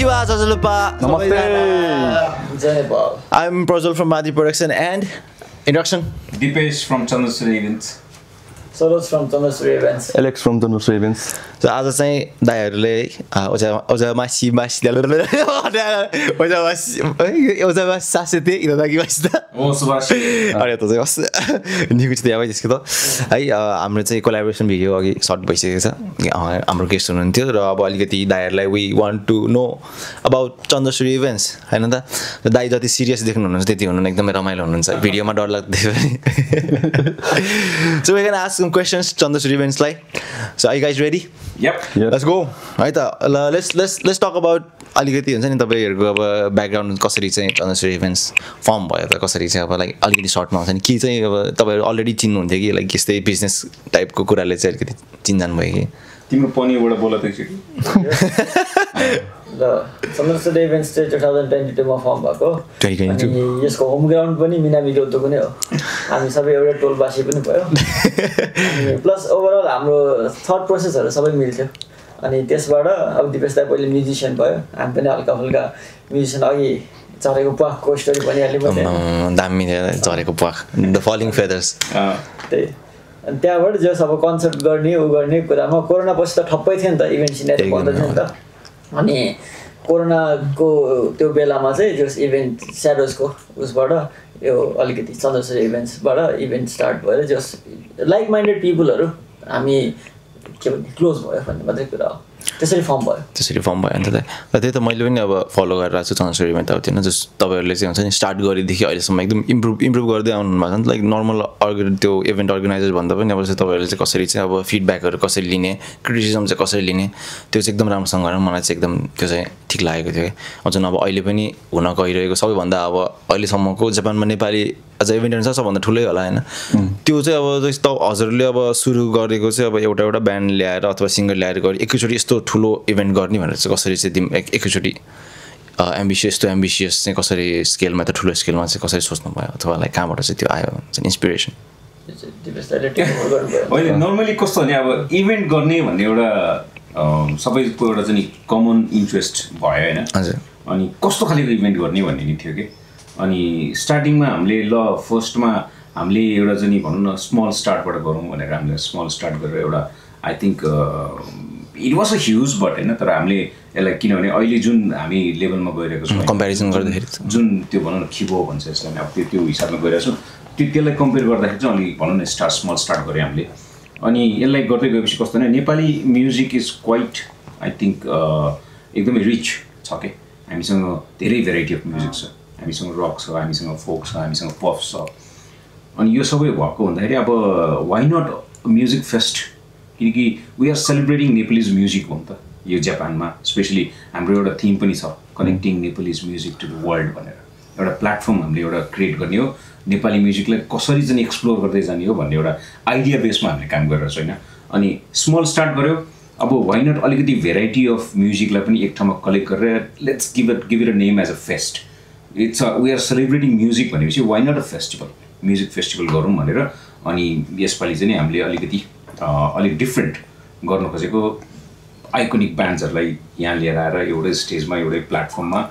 Konnichiwa, Zazalupa. Namaste. I'm Prajwal from Madi Production and introduction. Dipesh from Chandasuri Events. Soros from Chandasuri Events. Alex from Chandasuri Events. So आज चाहिँ दाइहरुले सासेते इदागी वास्ता Oh, Subhash. अरे त चाहिँ बस निको चाहिँ याबै त्यसको त है हाम्रो चाहिँ कोलाबोरेसन भिडियो अघि सर्ट भइसकेको छ हाम्रो गेस्ट हुनुहुन्थ्यो र अब अलिकति दाइहरुलाई we want to know about Chandrasurya events हैन त दाइ जति सिरियस देख्नु हुनुहुन्छ त्यति हुनु एकदमै रमाइलो हुनुहुन्छ भिडियोमा डर लाग्दै So we can ask some questions Chandasuri events like. So are you guys ready? Yep. Let's go. Right. Let's talk about अलिकति हुन्छ नि तपाईहरुको अब ब्याकग्राउन्ड कसरी चाहिँ Chandasuri events फर्म भयो त कसरी चाहिँ अब लाइक अलिकति सर्टमा हुन्छ नि के चाहिँ अब तपाईहरु अलरेडी चिन्नुहुन्थ्यो कि लाइक यस्तै बिजनेस टाइपको कुराले चाहिँ अलिकति चिन्जान भयो कि तिम्रो पनिबाट बोला त एकचोटी ल Chandasuri Events चाहिँ 2022 मा फर्म भएको 2022 अनि यसको होम ग्राउन्ड पनि मिनामी ग्योतोको नै हो हामी सबै एउटै टोलबासी पनि भयो अनि प्लस ओभरअल हाम्रो थट प्रोसेसहरु सबै मिल्थ्यो अनि त्यसबाट अब दिपेश दाइ पहिले म्युजिशियन भयो हामी पनि हल्का फुल्का म्युजिशियन अघि झरेको प्वाखको स्टोरी पनि अलि पनि दामी झरेको प्वाख द फलिङ फेदर्स त्यही अनि त्यहाँबाट जस अब कन्सर्ट गर्ने उ गर्ने कुरामा कोरोना पछि त ठप्पै थियो नि त इभेन्ट सिनेरी बन्द थियो नि त अनि कोरोनाको त्यो बेलामा चाहिँ जस इभेन्ट स्याडोजको उसबाट यो अलिकति Chandasuri इभेन्ट्सबाट इभेन्ट स्टार्ट भएर जस लाइक माइन्डेड पिपलहरु हामी के भन्ने क्लोज भयो भन्ने मात्रै कुरा हो त्यसरी फर्म भयो नि त त्यही त मैले पनि अब फलो गरिरहेको छु Chandasuri इभेन्ट अब थिएन जस्ट तपाईहरुले चाहिँ हुन्छ नि स्टार्ट गरेदेखि अहिलेसम्म एकदम इम्प्रुभ गर्दै आउनु भएको छ नि लाइक नर्मल त्यो इभेन्ट अर्गनाइजर भन्दा पनि अब चाहिँ तपाईहरुले चाहिँ कसरी चाहिँ अब फिडब्याकहरु कसरी लिने क्रिटिसिजम चाहिँ कसरी लिने त्यो चाहिँ एकदम राम्रोसँग गर्न मलाई चाहिँ एकदम त्यो चाहिँ ठीक लागेको थियो अझ अब अहिले पनि हुन गइरहेको सबैभन्दा अब अहिलेसम्मको जापानमा नेपाली अझ इभेन्ट सबभन्दा ठुलै होला हैन त्यो चाहिँ अब जस्तो हजुरले अब सुरु गरेको चाहिँ अब एउटा ब्यान्ड ल्याएर अथवा सिंगर ल्याएर गरे एकैचोटी यस्तो ठुलो इभेन्ट गर्ने भनेर चाहिँ कसरी चाहिँ एकैचोटी एम्बिशियस चाहिँ कसरी स्केलमा त ठुलो स्केलमा चाहिँ कसरी सोच्नु भयो अथवा लाइक कहाँबाट चाहिँ त्यो आयो चाहिँ इन्स्पिरेसन अहिले नर्मली कस्तो भने अब इभेन्ट गर्ने भन्ने एउटा सबैको एउटा चाहिँ कमन इन्ट्रेस्ट भयो हैन हजुर अनि कस्तो खालको इभेन्ट गर्ने भन्ने नि थियो के अनि स्टार्टिङमा हामीले ल फर्स्टमा हामीले एउटा चाहिँ भनौँ न स्मल स्टार्टबाट गरौँ भनेर हामीले स्मल स्टार्ट गरेर एउटा I think it was a huge but हैन तर हामीले यसलाई किनभने अहिले जुन हामी लेभलमा गइरहेको छौँ कम्पेरिजन गर्दाखेरि जुन त्यो भनौँ न खिबो भन्छ यसलाई अब त्यो हिसाबमा गइरहेको छौँ त्यसलाई कम्पेयर गर्दाखेरि चाहिँ अलिक भनौँ न स्मल स्टार्ट गऱ्यौँ हामीले अनि यसलाई गर्दै गएपछि कस्तो भने Nepali music is quite I think एकदमै रिच छ के हामीसँग धेरै भेराइटी अफ म्युजिक छ हामीसँग रक छ हामीसँग फोक छ हामीसँग पफ छ अनि यो सबै भएको भन्दाखेरि अब वाइ नट म्युजिक फेस्ट किनकि we are celebrating Nepalese music हो नि त यो जापानमा स्पेसली हाम्रो एउटा थिम पनि छ connecting Nepalese music to the world भनेर एउटा प्लेटफर्म हामीले एउटा क्रिएट गर्ने हो नेपाली म्युजिकलाई कसरी चाहिँ एक्सप्लोर गर्दै जाने हो भन्ने एउटा आइडिया बेसमा हामीले काम गरिरहेको छैन अनि स्मल स्टार्ट गऱ्यो अब वाइ नट अलिकति भेराइटी अफ म्युजिकलाई पनि एक ठाउँमा कलेक्ट गरेर let's give it a name as a fest it's we are celebrating music भनेपछि why not a festival music festival गरौँ भनेर अनि यसपालि चाहिँ हामीले अलिकति अलिक डिफ्रेन्ट गर्नु खोजेको आइकोनिक ब्यान्ड्सहरूलाई यहाँ लिएर आएर एउटै स्टेजमा एउटै प्लेटफर्ममा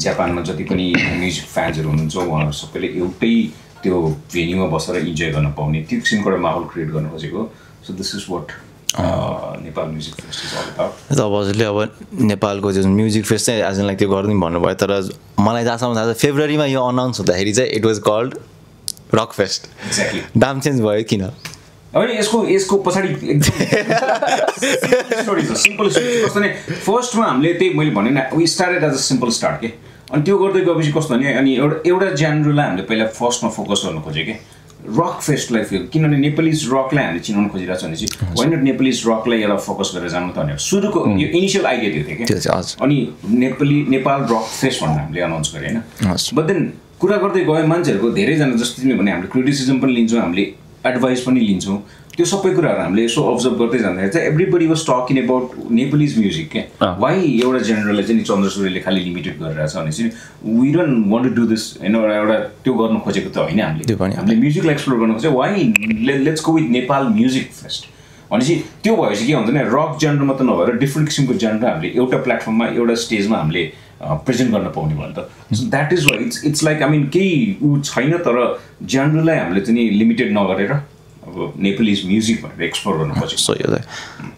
जापानमा जति पनि म्युजिक फ्यान्सहरू हुनुहुन्छ उहाँहरू सबैले एउटै त्यो भेन्यूमा बसेर इन्जोय गर्न पाउने त्यो किसिमको एउटा माहौल क्रिएट गर्न खोजेको so this is what Nepal music fest is all about अब हजुरले अब नेपालको जुन म्युजिक फेस्ट चाहिँ आज लाइक त्यो गर्नु भन्नुभयो तर मलाई जहाँसम्म थाहा छ फेब्रुअरीमा यो अनाउन्स हुँदाखेरि चाहिँ it was called rock fest exactly नाम चेन्ज भयो किन होइन यसको पछाडि एकदम स्टोरी छ सिम्पल स्टोरी कस्तो भने फर्स्टमा हामीले त्यही मैले भने नि we started as a simple start के अनि त्यो गर्दै गएपछि कस्तो भने अनि एउटा जेनरलाई हामीले पहिला फर्स्टमा फोकस गर्नु खोज्यो कि रक फेस्टलाई किनभने नेपालीज रकलाई हामीले चिनाउनु खोजिरहेको छ भने चाहिँ वाइ नट नेपालीज रकलाई एउटा फोकस गरेर जानु त भनेर सुरुको यो इनिसियल आइडिया त्यो थियो कि अनि नेपाल रक फेस्ट भनेर हामीले अनाउन्स गरेँ होइन बट देन कुरा गर्दै गयो मान्छेहरूको धेरैजना जस्तो तिमीले भने हामीले क्रिटिसिजम पनि लिन्छौँ हामीले एडभाइस पनि लिन्छौँ त्यो सबै कुराहरू हामीले यसो अब्जर्भ गर्दै जाँदाखेरि चाहिँ everybody was talking about Nepalese music के वाइ एउटा जेनरललाई चाहिँ चन्द्रसुरीले खालि लिमिटेड गरिरहेछ भने चाहिँ we don't want to do this होइन एउटा त्यो गर्नु खोजेको त होइन हामीले म्युजिकलाई एक्सप्लोर गर्नु खोजेको why let's go with Nepal music fest भनेपछि त्यो भएपछि के हुन्छ भने रक जेनर मात्र नभएर डिफ्रेन्ट किसिमको जेनर हामीले एउटा प्लेटफर्ममा एउटा स्टेजमा हामीले प्रेजेन्ट गर्न पाउने भयो नि त so that is why it's like I mean केही ऊ छैन तर जेनरलाई हामीले चाहिँ लिमिटेड नगरेर अब नेपालीज म्युजिक भनेर एक्सप्लोर गर्न खोजेको सही हो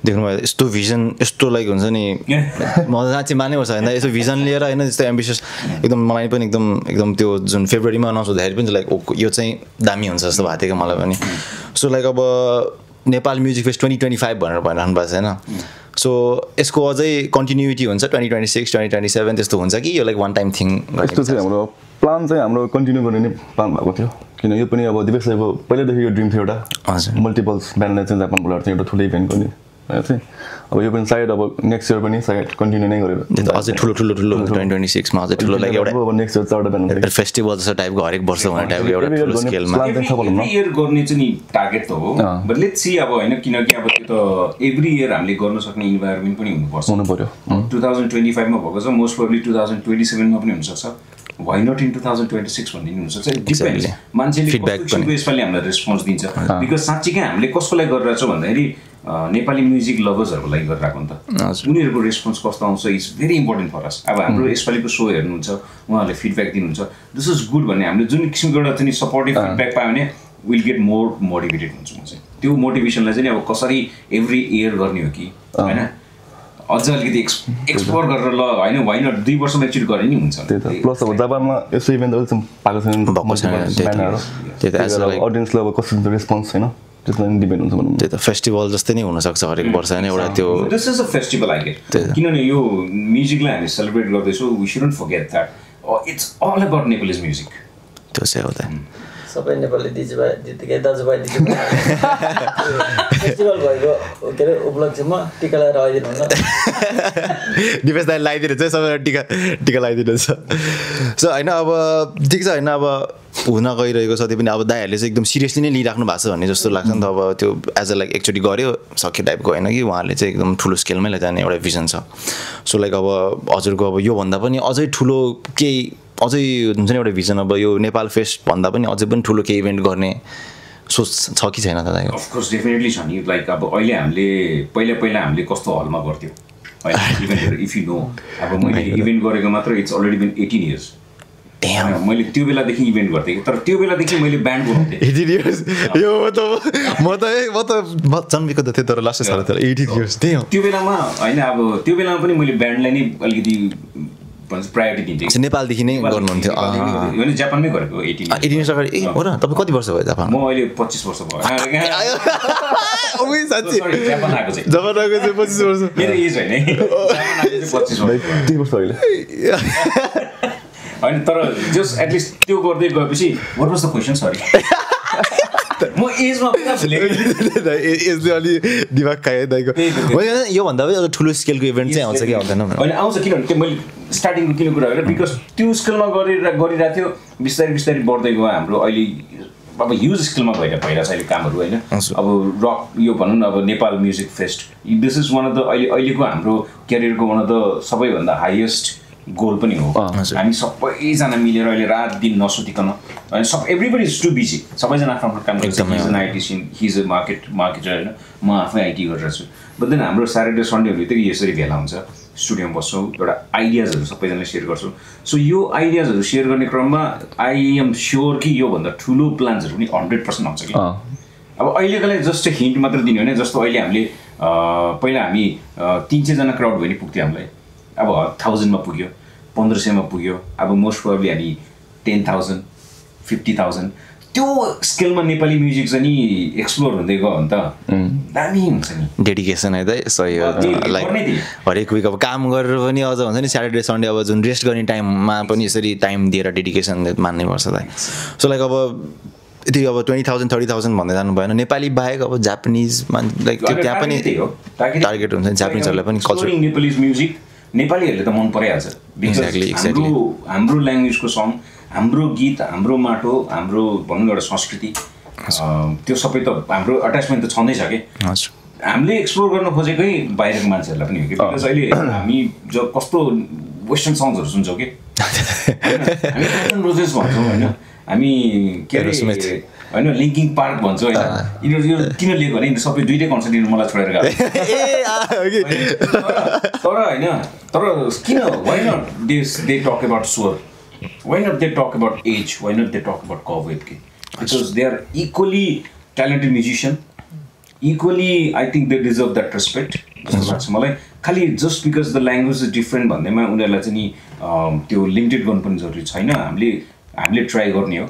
देख्नुभयो यस्तो भिजन यस्तो लाइक हुन्छ नि म साँच्चै मान्नुपर्छ होइन यस्तो भिजन लिएर होइन जस्तो एम्बिसियस एकदम मलाई पनि एकदम त्यो जुन फेब्रुअरीमा अनाउन्स हुँदाखेरि पनि लाइक यो चाहिँ दामी हुन्छ जस्तो भएको थियो मलाई पनि सो लाइक अब नेपाल म्युजिक फेस्ट 2025 भनेर भनिरहनु भएको छ होइन सो यसको अझै कन्टिन्युटी हुन्छ 2026 2027 त्यस्तो हुन्छ कि यो लाइक वान टाइम थिङ यस्तो चाहिँ हाम्रो प्लान चाहिँ हाम्रो कन्टिन्यू गर्ने नै प्लान भएको थियो किन यो पनि अब दिपेश साईको पहिल्यैदेखि यो ड्रिम थियो एउटा मल्टिपल्स ब्यान्डलाई चाहिँ जापान बोलाएर चाहिँ एउटा ठुलो इभेन्ट गर्ने चाहिँ अब यो पनि सायद अब नेक्स्ट इयर पनि सायद कन्टिन्यू नै गरेर अझै ठुलो 2026 मा अझै ठुलो लाइक एउटा अब नेक्स्ट इयर चारवटा ब्यान्ड फेस्टिभल जस्तो टाइपको हरेक वर्ष हुने टाइपको एउटा ठुलो स्केलमा एभ्री इयर गर्ने चाहिँ नि टार्गेट त हो बट लेट्स सी अब होइन किनकि अब त्यो त एभ्री इयर हामीले गर्न सक्ने इन्भाइरोमेन्ट पनि हुनु पर्यो 2025 मा भएको छ मोस्ट प्रोबब्ली 2027 मा पनि हुनसक्छ वाइ नट इन 2026 भन्ने नि हुनसक्छ डिपेन्ड्स मान्छेले कस्तो यसपालि हामीलाई रेस्पोन्स दिन्छ बिकज साँच्चीकै हामीले कसको लागि गरिरहेको छौँ भन्दाखेरि नेपाली म्युजिक लभर्सहरूको लागि गरिरहेको नि त उनीहरूको रेस्पोन्स कस्तो आउँछ इज भेरी इम्पोर्टेन्ट फर अस अब हाम्रो यसपालिको सो हेर्नुहुन्छ उहाँहरूले फिडब्याक दिनुहुन्छ दिस इज गुड भन्ने हामीले जुन किसिमको एउटा चाहिँ सपोर्टिभ फिडब्याक पायो भने विल गेट मोर मोटिभेटेड हुन्छु म चाहिँ त्यो मोटिभेसनलाई चाहिँ अब कसरी एभ्री इयर गर्ने हो कि होइन अझ अलिकति एक्सप्लोर गरेर ल होइन वाइ नट 2 वर्षमा एकचोटि गरे नि हुन्छ त्यही त प्लस अब जापानमा यस्तो इभेन्ट चाहिँ पाएको छैन अडियन्सलाई अब कस्तो रेस्पोन्स छैन त्यसमा डिपेन्ड हुन्छ भनौँ त्यही त फेस्टिभल जस्तै नै हुनसक्छ हरेक वर्ष होइन एउटा त्यो this is a festival I get किनभने यो म्युजिकलाई हामी सेलिब्रेट गर्दैछौँ we shouldn't forget that it's all about Nepalese music त्यो चाहिँ हो त सबै नेपाली दाजुभाइ फेस्टिभल भएको के अरे उपलक्ष्यमा टिका लगाएर आइदिनु हुन्न दिपेश दाइ लगाइदिनुहुन्छ सबैलाई टिका लगाइदिनुहुन्छ सो होइन अब ठिक छ होइन अब हुन गइरहेको छ त्यो पनि अब दाइहरूले चाहिँ एकदम सिरियसली नै लिइराख्नु भएको छ भन्ने जस्तो लाग्छ नि त अब त्यो एज अ लाइक एकचोटि गऱ्यो सक्यो टाइपको होइन कि उहाँहरूले चाहिँ एकदम ठुलो स्केलमै लैजाने एउटा भिजन छ सो लाइक अब हजुरको अब योभन्दा पनि अझै ठुलो केही अझै हुन्छ नि एउटा भिजन अब यो नेपाल फेस्ट भन्दा पनि अझै पनि ठुलो केही इभेन्ट गर्ने सोच छ कि छैन तपाईँको अफकोर्स डेफिनेटली छ नि लाइक अब अहिले हामीले पहिला हामीले कस्तो हलमा गर्थ्यौँ इभेन्टहरू इफ यु नो अब मैले इभेन्ट गरेको मात्र इट्स अलरेडी बिन 18 इयर्स मैले त्यो बेलादेखि इभेन्ट गर्थेँ तर त्यो बेलादेखि मैले ब्यान्ड बनाउँथेँ 18 इयर्स यो म त जन्मेको त थियो तर लास्ट साल त 18 इयर्स त्यो बेलामा होइन अब त्यो बेलामा पनि मैले ब्यान्डलाई नै अलिकति प्रायोरिटी दिन्थेँ नेपालदेखि नै गर्नुहुन्थ्यो होइन जापानमै गरेको 18 इयर्स अगाडि ए हो र तपाईँ कति वर्ष भयो जापान म अहिले 25 वर्ष भयो जापान आएको चाहिँ 25 वर्ष मेरो एज होइन 25 वर्ष अहिले होइन तर जस्ट एटलिस्ट त्यो गर्दै गएपछि what was the question sorry म एजमा यसले अलि दिमाग खाएँ दाइको योभन्दा पनि अझ ठुलो स्केलको इभेन्ट चाहिँ आउँछ कि आउँदैन होइन आउँछ किनभने त्यो मैले स्टार्टिङको किन कुरा गरेर बिकज त्यो स्केलमा गरिरहेको थियो बिस्तारै बढ्दै गयो हाम्रो अहिले अब ह्युज स्केलमा भइरहेको छ अहिले कामहरू होइन अब रक यो भनौँ न अब Nepal music fest this is one of the अहिलेको हाम्रो क्यारियरको वान अफ द सबैभन्दा हाइएस्ट गोल पनि हो हामी सबैजना मिलेर अहिले रात दिन नसुतिकन अनि एभ्रिबडी इज टु बिजी सबैजना आफ्नो आफ्नो काम गर्छ हिज एन आइटिसियन हिज अ मार्केटर होइन म आफै आइटी गरिरहेको छु बट देन हाम्रो स्याटरडे सन्डेहरू चाहिँ यसरी भेला हुन्छ स्टुडियोमा बस्छौँ एउटा आइडियाजहरू सबैजनाले सेयर गर्छौँ सो यो आइडियाजहरू सेयर गर्ने क्रममा आई एम स्योर कि योभन्दा ठुलो प्लान्सहरू पनि 100% आउँछ कि अब अहिलेको लागि जस्ट हिन्ट मात्र दिने हो भने जस्तो अहिले हामीले पहिला हामी 300 जना क्राउड भयो नि पुग्थ्यो हामीलाई अब 1000 मा पुग्यो 1500 मा पुग्यो अब मोस्ट प्रोबब्ली हामी 10,000 50,000 त्यो स्केलमा नेपाली म्युजिक चाहिँ नि एक्सप्लोर हुँदै गयो भने त दामी हुन्छ नि डेडिकेसन है त सही हो लाइक हरेक विक अब काम गरेर पनि अझ हुन्छ नि स्याटरडे सन्डे अब जुन रेस्ट गर्ने टाइममा पनि यसरी टाइम दिएर डेडिकेसन मान्नै पर्छ त सो लाइक अब यति अब 20,000 30,000 भन्दै जानु भएन नेपाली बाहेक अब जापानिज लाइक त्यो त्यहाँ पनि टार्गेट हुन्छ जापानिजहरूलाई पनि कल्चर नेपाली म्युजिक नेपालीहरूले त मन परिहाल्छ एक्ज्याक्टली हाम्रो ल्याङ्ग्वेजको सङ हाम्रो गीत हाम्रो माटो हाम्रो भनौँ एउटा संस्कृति त्यो सबै त हाम्रो अट्याचमेन्ट त छँदैछ कि हामीले एक्सप्लोर गर्न खोजेकै बाहिरको मान्छेहरूलाई पनि हो कि बिकज अहिले हामी जो कस्तो वेस्टर्न सङ्ग्सहरू सुन्छौँ कि हामी रोजेस भन्छौँ होइन हामी के अरे होइन लिङ्किङ पार्क भन्छ होइन यिनीहरू यो किन लिएको भने यिनीहरू सबै दुइटै कन्सर्ट यिनीहरू मलाई छोडेर गएको तर होइन तर किन why not they talk about Swar why not they talk about as why not they talk about कवेब के because they are equally talented musician equally I think they deserve that respect जस्तो लाग्छ मलाई खालि just because the language is different भन्दैमा उनीहरूलाई चाहिँ नि त्यो लिमिटेड गर्नु पनि जरुरी छैन हामीले ट्राई गर्ने हो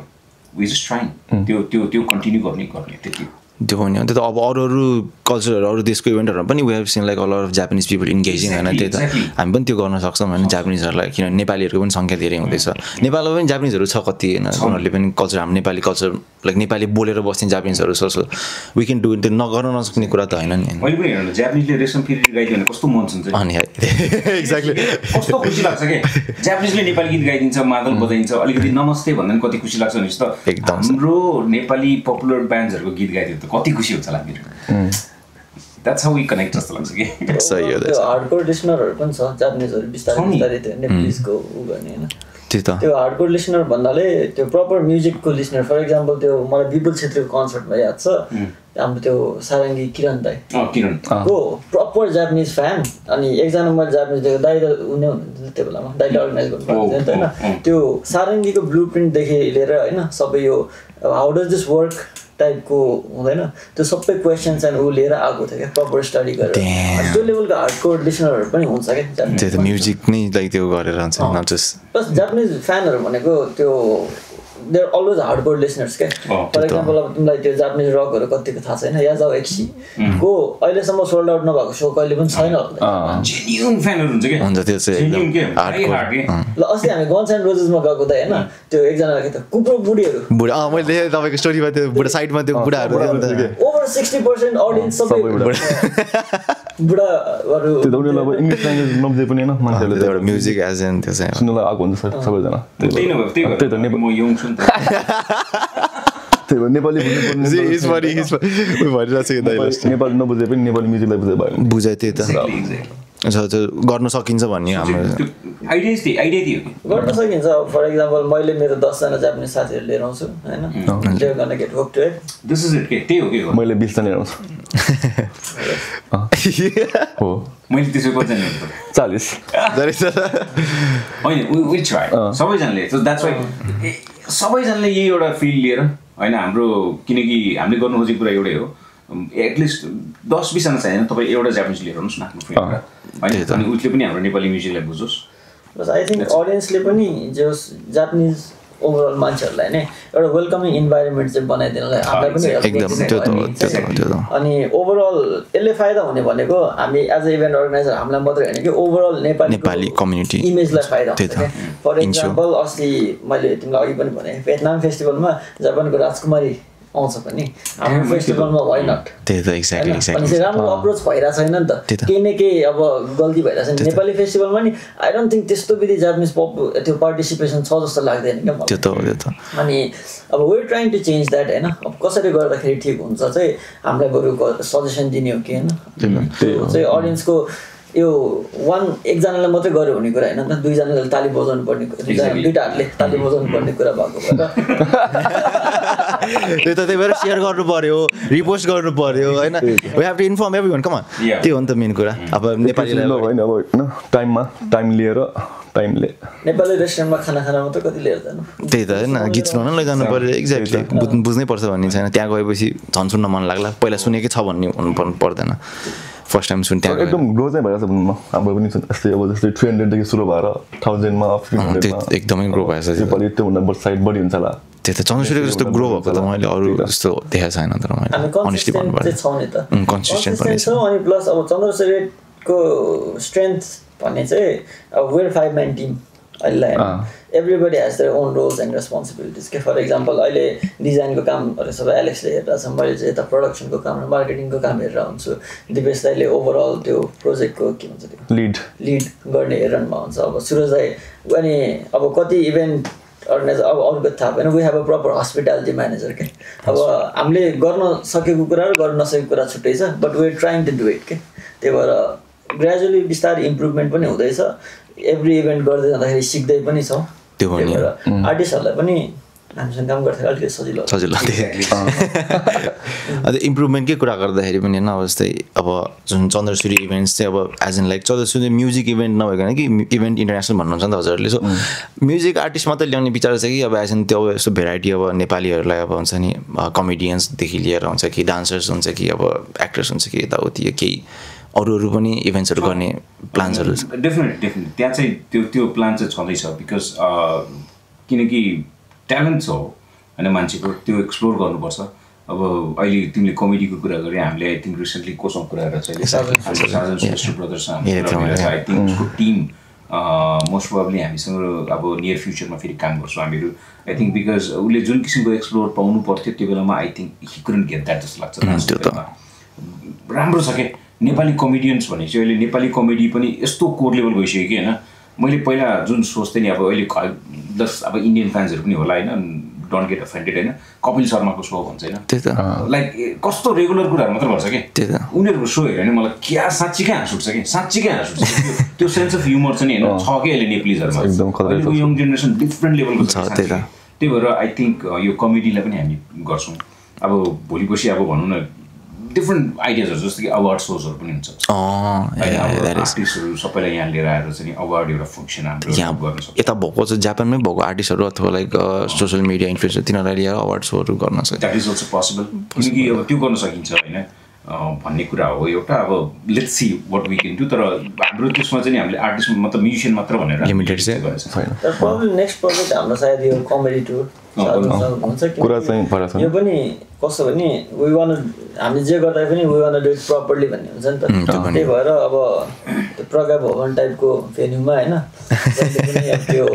वी जस्ट ट्राइङ त्यो कन्टिन्यू गर्ने त्यति त्यो पनि हो त्यो त अब अरू कल्चरहरू अरू देशको इभेन्टहरूमा पनि we have seen like all of Japanese people engaging होइन त्यही त हामी पनि त्यो गर्न सक्छौँ होइन जापानिजहरूलाई किनभने नेपालीहरूको पनि सङ्ख्या धेरै हुँदैछ नेपालमा पनि जापानिजहरू छ कति होइन उनीहरूले पनि कल्चर हाम्रो नेपाली कल्चर लाइक नेपाली बोलेर बस्ने जापानिजहरू छ सो वी क्यान डु त्यो नगर्न नसक्ने कुरा त होइन नि मैले पनि हेर्नु जापानिजले रेसम फेरि गाइदियो भने कस्तो मन हुन्छ अनि एक्ज्याक्टली कस्तो खुसी लाग्छ कि जापानिजले नेपाली गीत गाइदिन्छ मादल बजाइन्छ अलिकति नमस्ते भन्दा पनि कति खुसी लाग्छ भनेपछि त हाम्रो नेपाली पपुलर ब्यान्ड्सहरूको गीत गाइदियो त कति खुसी हुन्छ होला मेरो That's how we connect जस्तो लाग्छ कि सही हो त्यो हार्डकोर लिसनरहरू पनि छ जापानिजहरू बिस्तारै बिस्तारै त्यो नेप्लिजको उ गर्ने होइन त्यो हार्डकोर लिसनर भन्नाले त्यो प्रपर म्युजिकको लिसनर फर इक्जाम्पल त्यो मलाई विपुल छेत्रीको कन्सर्टमा याद छ हाम्रो त्यो सारङ्गी किरण दाईको प्रपर जापानिज फ्यान अनि एकजना मैले जापानिज देखेको दाइ त उनी हुनुहुन्थ्यो त्यो बेलामा दाइले अर्गनाइज गर्नुभएको थियो नि त होइन त्यो सारङ्गीको ब्लु प्रिन्टदेखि लिएर होइन सबै यो हाउ डज दिस वर्क टाइपको हुँदैन त्यो सबै क्वेसन्स एन्ड ऊ लिएर आएको थियो क्या प्रपर स्टडी गरेर त्यो लेभलको हार्डकोर लिसनरहरू पनि हुन्छ क्या त्यो त म्युजिक नै लाइक त्यो गरेर हुन्छ नट जस्ट प्लस जापानिज फ्यानहरू भनेको त्यो देयर अलवेज हार्डकोर लिसनर्स क्या फर इक्जाम्पल अब तिमीलाई त्यो जापानिज रकहरू कतिको थाहा छैन याजाओ एक्सी को अहिलेसम्म सोल्ड आउट नभएको सो कहिले पनि छैन जेन्युन फ्यानहरू हुन्छ के हुन्छ त्यो चाहिँ ल अस्ति हामी गन्स एन्ड रोजेसमा गएको त होइन त्यो एकजना के त कुप्रो बुढीहरू बुढा मैले देखेँ तपाईँको स्टोरीमा त्यो बुढा साइडमा त्यो बुढाहरू ओभर 60% अडियन्स सबै बुढाहरू त्यो उनीहरूलाई अब इङ्ग्लिस ल्याङ्ग्वेज नबुझे पनि होइन मान्छेहरूले एउटा म्युजिक एज एन त्यो चाहिँ सुन्नलाई आएको हुन्छ सबैजना त्यही त म यङ छु नि त त्यही भएर नेपाली नेपाली नबुझे पनि नेपाली म्युजिकलाई बुझे भयो बुझाइ त्यही त गर्न सकिन्छ भन्ने हाम्रो गर्न सकिन्छ फर इक्जाम्पल मैले मेरो 10जना जापानिज साथीहरू लिएर आउँछु होइन मैले 20 जना लिएर आउँछु हो मैले त्यसो कतिजना 40 होइन वी ट्राई सबैजनाले सबैजनाले यही एउटा फिल्ड लिएर होइन हाम्रो किनकि हामीले गर्नु खोजेको कुरा एउटै हो एटलिस्ट 10-20 जना छैन तपाईँ एउटा जापानिज लिएर आउनुहोस् न आफ्नो फिल्डबाट होइन अनि उसले पनि हाम्रो नेपाली म्युजिकलाई बुझोस् बस आई थिङ्क अडियन्सले पनि जस जापानिज ओभरअल मान्छेहरूलाई नै एउटा वेलकमिङ इन्भाइरोमेन्ट चाहिँ बनाइदिनलाई हामीलाई पनि अनि ओभरअल यसले फाइदा हुने भनेको हामी एज अ इभेन्ट अर्गनाइजर हामीलाई मात्रै होइन कि ओभरअल नेपाली कम्युनिटी इमेजलाई फाइदा हुन्छ फर इक्जाम्पल अस्ति मैले तिमीलाई अघि पनि भने भियतनाम फेस्टिभलमा जापानको राजकुमारी आउँछ पनि हाम्रो फेस्टिभलमा वाइ नट त्यही त एक्ज्याक्टली अनि चाहिँ राम्रो अप्रोच भइरहेको छैन नि त केही न केही अब गल्ती भइरहेको छ नेपाली फेस्टिभलमा नि आई डोन्ट थिङ्क त्यस्तो विधि जापानिज त्यो पार्टिसिपेसन छ जस्तो लाग्दैन क्या मलाई अनि अब we're trying to change that होइन अब कसरी गर्दाखेरि ठिक हुन्छ चाहिँ हामीलाई बरु सजेसन दिने हो कि होइन चाहिँ अडियन्सको यो एकजनाले मात्रै गऱ्यो हुने कुरा होइन दुईजनाले ताली बजाउनु पर्ने दुईवटा हातले ताली बजाउनु पर्ने कुरा भएको भएर त्यही भएर सेयर गर्नु पर्यो रिपोस्ट गर्नु पर्यो होइन we have to inform everyone come on त्यो हो नि त मेन कुरा अब नेपालीलाई होइन अब होइन टाइम लिएर टाइमले नेपाली रेस्टुरेन्टमा खाना मात्रै कति लिएर जानु त्यही त होइन गीत सुनाउन लैजानु पर्यो एक्ज्याक्टली बुझ्नै पर्छ भन्ने छैन त्यहाँ गएपछि झन् सुन्न मन लाग्ला पहिला सुनेकै छ भन्ने हुनु पर्दैन फर्स्ट टाइम सुन त्यहाँ एकदम ग्रो चाहिँ भइरहेछ भनौँ न हाम्रो पनि यस्तै अब जस्तै 300 देखि सुरु भएर 1000 मा 1500 मा एकदमै ग्रो भएछ नेपाली त्यो भन्दा साइड बढी हुन्छ होला त्यो त चन्द्रसूर्यको जस्तो ग्रो भएको त मैले अरू जस्तो देखाएको छैन तर मैले अनेस्टली भन्नुपर्छ कन्सिस्टेन्ट पनि छ अनि प्लस अब चन्द्रसूर्यको स्ट्रेन्थ भन्ने चाहिँ अब वेयर 5 म्यान टिम अहिले everybody has their own roles and responsibilities के फर इक्जाम्पल अहिले डिजाइनको कामहरू सबै एलेक्सले हेरिरहेको छ मैले चाहिँ यता प्रोडक्सनको काम र मार्केटिङको काम हेरेर हुन्छु दिपेश दाइले ओभरअल त्यो प्रोजेक्टको के भन्छ त्यो लिड गर्ने हेरनमा हुन्छ अब सुरज दाइ अनि अब कति इभेन्ट अर्गनाइजर अब अरूको थाहा भएन we have a proper hospitality manager के अब हामीले गर्न सकेको कुरा र गर्न नसकेको कुरा छुट्टै छ but we are trying to do it के त्यही भएर ग्रेजुअली बिस्तारै इम्प्रुभमेन्ट पनि हुँदैछ एभ्री इभेन्ट गर्दै जाँदाखेरि सिक्दै पनि छौँ त्यही भएर आर्टिस्टहरूलाई पनि हामीसँग काम गर्दाखेरि अलिकति सजिलो अन्त इम्प्रुभमेन्टकै कुरा गर्दाखेरि पनि होइन अब जस्तै अब जुन चन्द्रसूर्य इभेन्ट्स चाहिँ अब as in like Chandrasurya music event नभइकन कि इभेन्ट इन्टरनेसनल भन्नुहुन्छ नि त हजुरहरूले सो म्युजिक आर्टिस्ट मात्रै ल्याउने विचार छ कि अब एज इन त्यो अब यस्तो भेराइटी अब नेपालीहरूलाई अब हुन्छ नि कमेडियन्सदेखि लिएर हुन्छ कि डान्सर्स हुन्छ कि अब एक्टर्स हुन्छ कि यताउति केही अरू पनि इभेन्ट्सहरू गर्ने प्लान्सहरू डेफिनेटली त्यहाँ चाहिँ त्यो प्लान चाहिँ छँदैछ बिकज किनकि ट्यालेन्ट छ होइन मान्छेको त्यो एक्सप्लोर गर्नुपर्छ अब अहिले तिमीले कमेडीको कुरा गरे हामीले आई थिङ्क रिसेन्टली कोसँग कुरा गरेर साजन श्रेष्ठ ब्रदर्ससँग आई थिङ्क उसको टिम मोस्ट प्रोबेबली हामीसँग अब नियर फ्युचरमा फेरि काम गर्छौँ हामीहरू आई थिङ्क बिकज उसले जुन किसिमको एक्सप्लोर पाउनु पर्थ्यो त्यो बेलामा I think he couldn't get that जस्तो लाग्छ राम्रो छ क्या नेपाली कमेडियन्स भने चाहिँ अहिले नेपाली कमेडी पनि यस्तो कोर लेभल गइसक्यो कि होइन मैले पहिला जुन सोच्थेँ नि अब अहिले जस्ट अब इन्डियन फ्यान्सहरू पनि होला होइन डोन्ट गेट अफेन्डेड होइन कपिल शर्माको सो भन्छ होइन लाइक कस्तो रेगुलर कुराहरू मात्र गर्छ कि उनीहरूको सो हेऱ्यो भने मलाई क्या साँच्चीकै हाँस उठ्छ कि साँच्चीकै हाँस उठ्छ त्यो सेन्स अफ ह्युमर चाहिँ होइन छ कि अहिले नेपालीजहरूमा यङ जेनेरेसन डिफ्रेन्ट लेभलको छ त्यही भएर आई थिङ्क यो कमेडीलाई पनि हामी गर्छौँ अब भोलि पर्सि अब भनौँ न डिफ्रेन्ट आइडियाजहरू जस्तो कि अवार्ड सोजहरू पनि हुन्छ आर्टिस्टहरू सबैलाई यहाँ लिएर आएर चाहिँ अवार्ड एउटा फङ्सन हाम्रो गर्न सक्छ यता भएको चाहिँ जापानमै भएको आर्टिस्टहरू अथवा लाइक सोसियल मिडिया इन्फ्लुएन्सर तिनीहरूलाई लिएर अवार्ड सोहरू गर्न सक्छ द्याट इज अल्सो पोसिबल किनकि अब त्यो गर्न सकिन्छ होइन भन्ने कुरा हो एउटा अब let's see what we can do तर हाम्रो त्यसमा चाहिँ हामीले आर्टिस्ट मतलब म्युजिसियन मात्र भनेर लिमिटेड चाहिँ नेक्स्ट प्रोजेक्ट हाम्रो सायद यो कमेडी टुर यो पनि कस्तो भने वी वान हामीले जे गर्दा पनि we want do it properly भन्ने हुन्छ नि त त्यही भएर अब त्यो प्रज्ञा भवन टाइपको भेन्यूमा होइन त्यो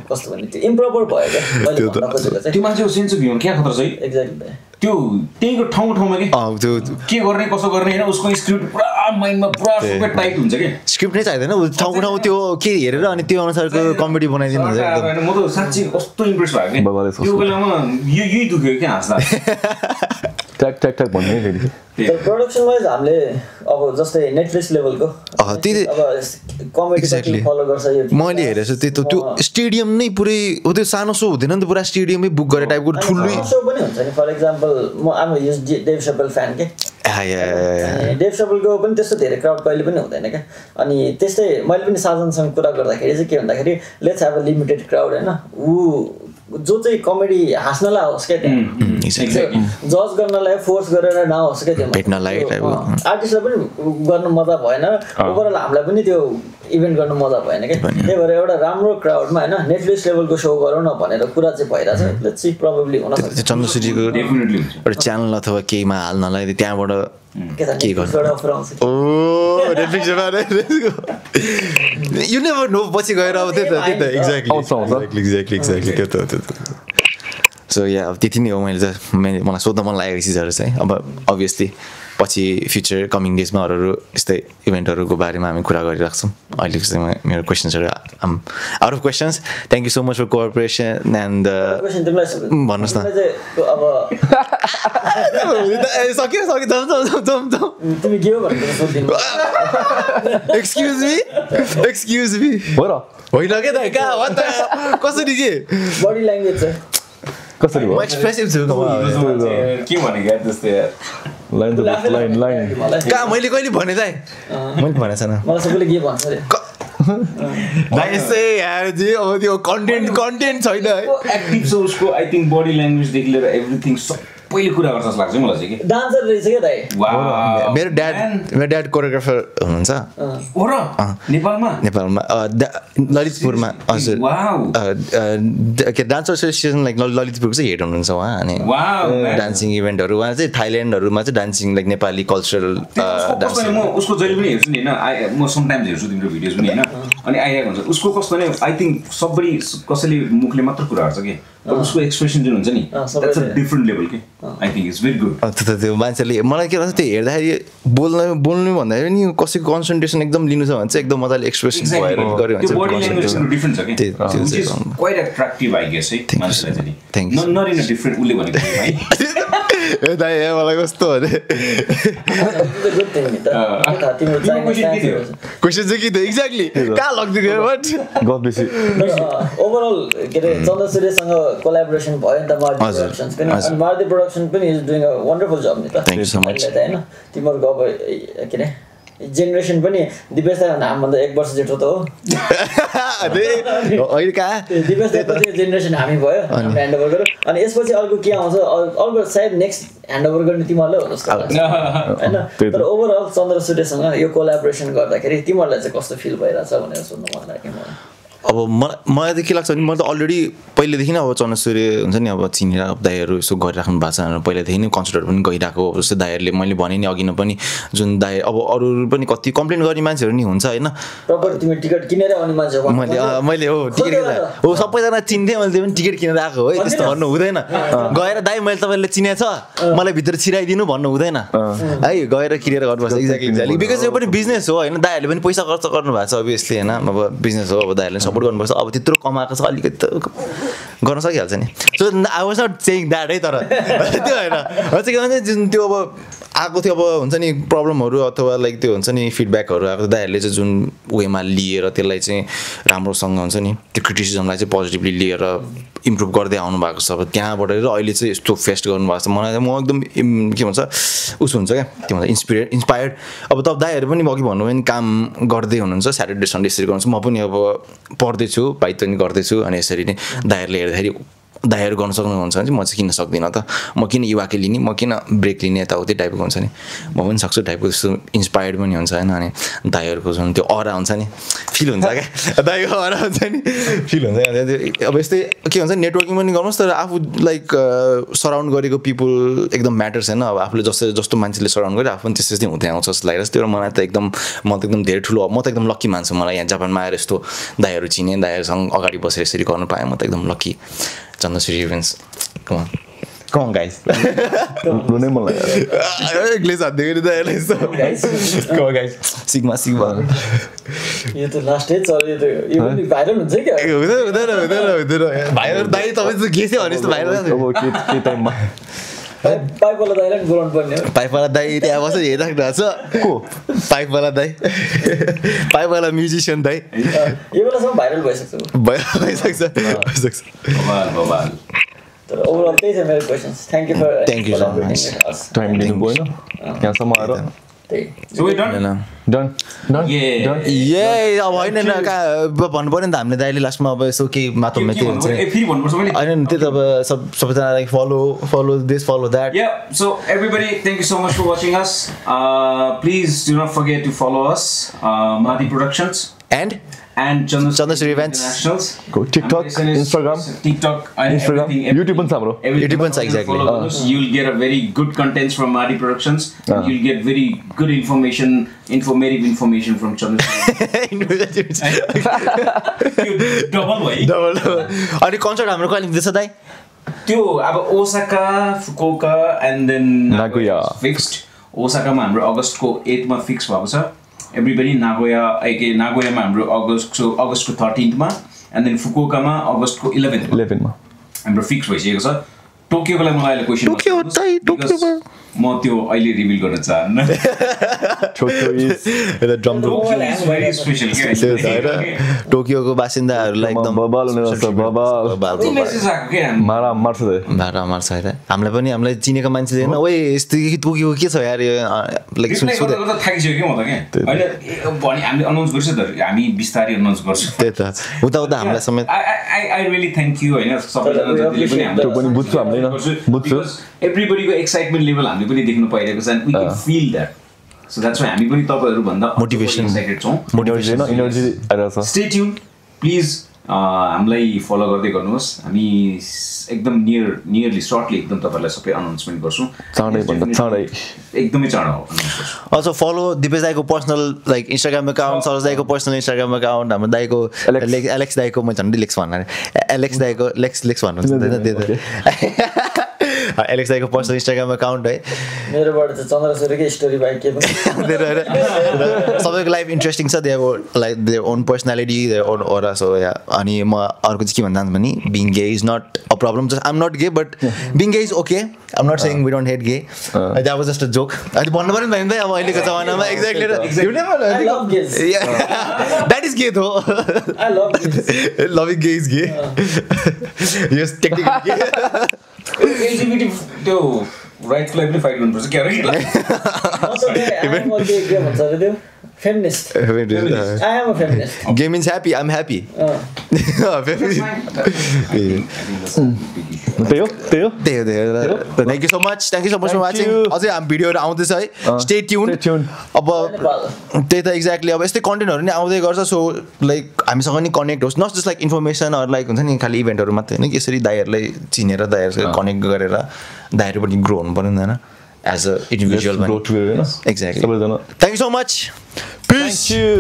कस्तो भने त्यो इम्प्रोपर भयो क्या मैले भन्न खोजेको चाहिँ त्यो मान्छेको सेन्स अफ ह्युमर क्या खतरा छ है एक्ज्याक्टली त्यो त्यहीको ठाउँमा के गर्ने कसो गर्ने होइन उसको स्क्रिप्ट पुरा माइन्डमा पुरा सबै टाइट हुन्छ कि स्क्रिप्ट नै चाहिँदैन ठाउँ त्यो के हेरेर अनि त्यो अनुसारको कमेडी बनाइदिनु हुन्छ म त साँच्ची कस्तो इम्प्रेस भएको कि त्यो बेलामा यही दुख्यो क्या हाँस्दा ट्याक भन्ने फेरि प्रोडक्सन वाइज हामीले अब जस्तै नेटफ्लिक्स लेभलको अब कमेडी फलो गर्छ यो मैले हेरेको छु त्यो स्टेडियम नै पुरै हो त्यो सानो सो हुँदैन नि त पुरा स्टेडियममै बुक गरे टाइपको ठुलो सो पनि हुन्छ नि फर एक्जाम्पल म आम युज डेभ सपेल फ्यान के डेभ सपेलको पनि त्यस्तो धेरै क्राउड कहिले पनि हुँदैन क्या अनि त्यस्तै मैले पनि साजनसँग कुरा गर्दाखेरि चाहिँ के भन्दाखेरि let's have a limited crowd होइन ऊ जो चाहिँ कमेडी हाँस्नलाई होस् क्या त्यहाँ जज गर्नलाई फोर्स गरेर नहोस् क्या त्यो आर्टिस्टलाई पनि गर्नु मजा भएन ओभरअल हामीलाई पनि त्यो इभेन्ट गर्नु मजा भएन क्या त्यही भएर एउटा राम्रो क्राउडमा होइन नेटफ्लिक्स लेभलको सो गरौँ न भनेर कुरा चाहिँ भइरहेछ लेट्स सी प्रोबेबली हुन सक्छ चन्द्रसूर्यको एउटा च्यानल अथवा केहीमा हाल्नलाई त्यहाँबाट के गर्छ यु नेभर नो पछि गएर अब त्यही त एक्ज्याक्टली त्यो त सो या अब त्यति नै हो मैले चाहिँ मलाई सोध्न मन लागेको चिजहरू चाहिँ अब अभियसली पछि फ्युचर कमिङ डेजमा अरू यस्तै इभेन्टहरूको बारेमा हामी कुरा गरिराख्छौँ अहिलेको चाहिँ मेरो क्वेसन्सहरू I'm out of questions thank you so much for cooperation and भन्नुहोस् न एक्सक्युज मी होइन के त कहाँ कसरी के बडी ल्याङ्ग्वेज चाहिँ कसरी म एक्सप्रेसिभ छु के भनेको त्यस्तै लाइन कहाँ मैले कहिले भने त मैले भनेको छैन मलाई सबैले के भन्छ अरे अब त्यो कन्टेन्ट छैन है एक्टिभ छ उसको आई थिङ्क बडी ल्याङ्ग्वेजदेखि लिएर एभ्रिथिङ सबैले कुरा गर्छ जस्तो लाग्छ मलाई चाहिँ कि डान्सर रहेछ क्या दाइ मेरो ड्याड कोरियोग्राफर हुनुहुन्छ हो र नेपालमा ललितपुरमा हजुर के डान्स एसोसिएसन लाइक ललितपुरको चाहिँ हेड हुनुहुन्छ उहाँ अनि डान्सिङ इभेन्टहरू उहाँ चाहिँ थाइल्यान्डहरूमा चाहिँ डान्सिङ लाइक नेपाली कल्चरल म उसको जहिले पनि हेर्छु नि होइन म समटाइम्स हेर्छु तिम्रो भिडियोज पनि होइन अनि आइरहेको हुन्छ उसको कस्तो भने आई थिङ्क सबै कसैले मुखले मात्र कुरा गर्छ कि उसको एक्सप्रेसन जुन हुन्छ नि द्याट्स अ डिफ्रेन्ट लेभल के I think it's very good त्यो मान्छेले मलाई के भन्छ त्यो हेर्दाखेरि बोल्नु भन्दाखेरि नि कसैको कन्सन्ट्रेसन एकदम लिनु छ भने चाहिँ एकदम मजाले एक्सप्रेसन गऱ्यो भने डिफ्रेन्ट छ कि क्वाइट एट्र्याक्टिभ आई गेस है मान्छेलाई चाहिँ नट इन अ डिफ्रेन्ट उसले भनेको है ए दाइ ए मलाई कस्तो अरे क्वेसन चाहिँ के थियो एक्ज्याक्टली कहाँ लग्दियो बट गफ बेसी ओभरअल के अरे चन्द्र सूर्यसँग कोलाबोरेसन भयो नि त मारुति प्रोडक्सन्स पनि अनि मारुति प्रोडक्सन पनि इज डुइङ अ वन्डरफुल जब नि त थ्याङ्क यू सो मच होइन तिमीहरूको अब के अरे जेनेरेसन पनि दिपेश दाइ भन्दा हामीभन्दा 1 वर्ष जेठो त हो अहिले कहाँ दिपेश दाइको जेनेरेसन हामी भयो हामीले ह्यान्डओभर गऱ्यौँ अनि यसपछि अर्को के आउँछ अर्को सायद नेक्स्ट ह्यान्डओभर गर्ने तिमीहरूले हो जस्तो लाग्छ होइन तर ओभरअल चन्द्र सूर्यसँग यो कोलाबोरेसन गर्दाखेरि तिमीहरूलाई चाहिँ कस्तो फिल भइरहेछ भनेर सोध्नु मन लाग्यो मलाई अब मलाई त के लाग्छ भने मैले त अलरेडी पहिलेदेखि नै अब चन्द्र सूर्य हुन्छ नि अब चिनेर दाइहरू यसो गरिराख्नु भएको छ पहिलादेखि नै कन्सर्टहरू पनि गइरहेको अब जस्तै दाइहरूले मैले भने नि अघि नै पनि जुन दाइ अब अरू पनि कति कम्प्लेन गर्ने मान्छेहरू नि हुन्छ होइन प्रपर तिमी टिकट किनेर आउने मान्छे मैले हो टिकट हो सबैजना चिन्थेँ मैले पनि टिकट किनेर आएको है त्यस्तो भन्नु हुँदैन गएर दाइ मैले तपाईँले चिनेछ मलाई भित्र छिराइदिनु भन्नु हुँदैन है गएर किनेर गर्नुपर्छ एक्ज्याक्टली बिकज यो पनि बिजनेस हो होइन दाइहरूले पनि पैसा खर्च गर्नु भएको छ अभियसली होइन अब बिजनेस हो अब दाइहरूले सपोर्ट गर्नुपर्छ अब त्यत्रो कमाएको छ अलिकति त गर्न सकिहाल्छ नि so I was not saying that है तर त्यो होइन चाहिँ के भन्छ जुन त्यो अब आएको थियो अब हुन्छ नि प्रब्लमहरू अथवा लाइक त्यो हुन्छ नि फिडब्याकहरू आएको दाइहरूले चाहिँ जुन वेमा लिएर त्यसलाई चाहिँ राम्रोसँग हुन्छ नि त्यो क्रिटिसिजमलाई चाहिँ पोजिटिभली लिएर इम्प्रुभ गर्दै आउनु भएको छ अब त्यहाँबाट अहिले चाहिँ यस्तो फेस्ट गर्नुभएको छ मलाई म एकदम के भन्छ उसो हुन्छ क्या त्यो भन्छ इन्सपायर्ड अब त दाइहरू पनि अघि भन्नुभयो नि काम गर्दै हुनुहुन्छ स्याटरडे सन्डे यसरी गर्नुहुन्छ म पनि अब पढ्दैछु बाइक पनि गर्दैछु अनि यसरी नै दाइहरूले हेर्दाखेरि दाइहरू गर्न सक्नुहुन्छ भने चाहिँ म चाहिँ किन सक्दिनँ त म किन युवाकै लिने म किन ब्रेक लिने यताउति टाइपको हुन्छ नि म पनि सक्छु टाइपको त्यस्तो इन्सपायर्ड पनि हुन्छ होइन अनि दाइहरूको जुन त्यो अरा हुन्छ नि फिल हुन्छ क्या दाइको अरा हुन्छ नि फिल हुन्छ अब यस्तै के भन्छ नेटवर्किङ पनि गर्नुहोस् तर आफू लाइक सराउन्ड गरेको पिपुल एकदम म्याटर्स होइन अब आफूले जस्तो मान्छेले सराउन्ड गरेर आफू पनि त्यस्तै हुँदै आउँछ जस्तो लागिरहेको त्यो मलाई त एकदम म त एकदम धेरै ठुलो म त एकदम लक्की मान्छु मलाई यहाँ जापानमा आएर यस्तो दाइहरू चिने दाइहरूसँग अगाडि बसेर यसरी गर्नु पाएँ म त एकदम lucky Chandra Surya events. Come on guys. रुनै मन लाग्यो इंग्लिश आते हैं इधर English come on guys sigma ये तो लास्ट है चल ये पनि भाइरल हुन्छ क्या उधर भाइरल दाइ तपाईँ चाहिँ के छ भने जस्तो भाइरल अब के टाइममा पाइपवाला दाइलाई पनि बोलाउनु पर्ने हो पाइपवाला दाइ त्यहाँ बसेर हेरिराख्नु भएको छ को पाइपवाला दाइ पाइपवाला म्युजिसियन दाइ यो बेलासम्म भाइरल भइसक्छ तर ओभरअल त्यही छ मेरो questions thank you so much time दिनु भयो यहाँसम्म आएर So we done? Done. Yeah, अब होइन भन्नु पर्यो नि त हामीले दाइले लास्टमा अब यसो केही मातोमा के हुन्छ होइन त्यो त अब सबैजनालाई follow this follow that. Yeah, so everybody, thank you so much for watching us. Please do not forget to follow us, Madi Productions and Chandra Surya Events. Go TikTok, Instagram, YouTube पनि छ हाम्रो YouTube पनि छ exactly. You'll get a very good contents from Madi Productions. You'll get very good informative information from Chandra. Double. अनि concert हाम्रो कहिले हुँदैछ दाइ त्यो अब Osaka Fukuoka and then Nagoya fixed ओसाकामा हाम्रो अगस्तको 8 मा फिक्स भएको छ एभ्रीबडी नागोयामा हाम्रो अगस्तको 13th मा एन्ड देन फुकुओकामा अगस्तको 11th मा हाम्रो फिक्स भइसकेको छ टोकियोको लागि मलाई अहिले क्वेशन म त्यो अहिले रिभिल गर्न चाहन्न टोकियोको बासिन्दाहरूलाई एकदम मार्छ है हामीलाई पनि हामीलाई चिनेको मान्छे होइन ओए यस्तो टोकियो के छ यार लाइक थाकिसक्यो कि म त के होइन भने हामीले अनाउन्स गर्छ त हामी बिस्तारै अनाउन्स गर्छौँ त्यही त उता हामीलाई समेत आई रियली थ्याङ्क यू होइन सबैजना जतिले पनि त्यो पनि बुझ्छु हामीले बुझ्छु एभ्रीबडीको एक्साइटमेन्ट लेभल हामीले पनि देख्नु पाइरहेको छ and we can feel that so that's why हामी पनि तपाईँहरू भन्दा मोटिभेसन एक्साइटेड छौँ एनर्जी आइरहेको छ स्टे ट्युन प्लिज हामीलाई फलो गर्दै गर्नुहोस् हामी एकदम नियरली सर्टली एकदम तपाईँहरूलाई सबै अनाउन्समेन्ट गर्छौँ चाँडै एकदमै चाँडो अल्सो फलो दिपेश दाइको personal like Instagram account Saroj दाइको पर्सनल इन्स्टाग्राम एकाउन्ट हाम्रो दाइको एलेक्स दाइको म झन्डै लेक्स भन्नु एलेक्स दाइको लेक्स भन्नुहुन्छ होइन एलेक्स दाइको पर्सनल इन्स्टाग्राम अकाउन्ट है मेरोबाट चाहिँ चन्द्रसूर्यकै स्टोरी बाहेक के पनि सबैको लाइफ इन्ट्रेस्टिङ छ their like their own personality their own aura so या अनि म अर्को चाहिँ के भन्दा भने being gay is not a problem just I am not gay but being gay is okay I am not saying we don't hate gay that was just a joke अहिले भन्नु पऱ्यो नि त अब अहिलेको जमानामा exactly that is gay though loving gay is gay yes technically LGBT त्यो राइट्सको लागि पनि फाइट गर्नुपर्छ क्या रे feminist. I am a feminist. Gay means happy. I'm happy. Thank you so much. Thank you so much for watching. अझै हामी भिडियोहरु आउँदैछ है. Stay tuned. अब त्यही त एक्ज्याक्टली अब यस्तै कन्टेन्टहरु नि आउँदै गर्छ सो लाइक हामीसँग नि कनेक्ट होस् not just like information or like हुन्छ नि खाली इभेन्टहरु मात्रै हैन यसरी दाइहरुलाई चिनेर दाइहरुसँग कनेक्ट गरेर दाइहरु पनि ग्रो हुनु पर्यो नि हैन as a individual. Let's grow together. Exactly. Thank you so much. Peace. Thank you.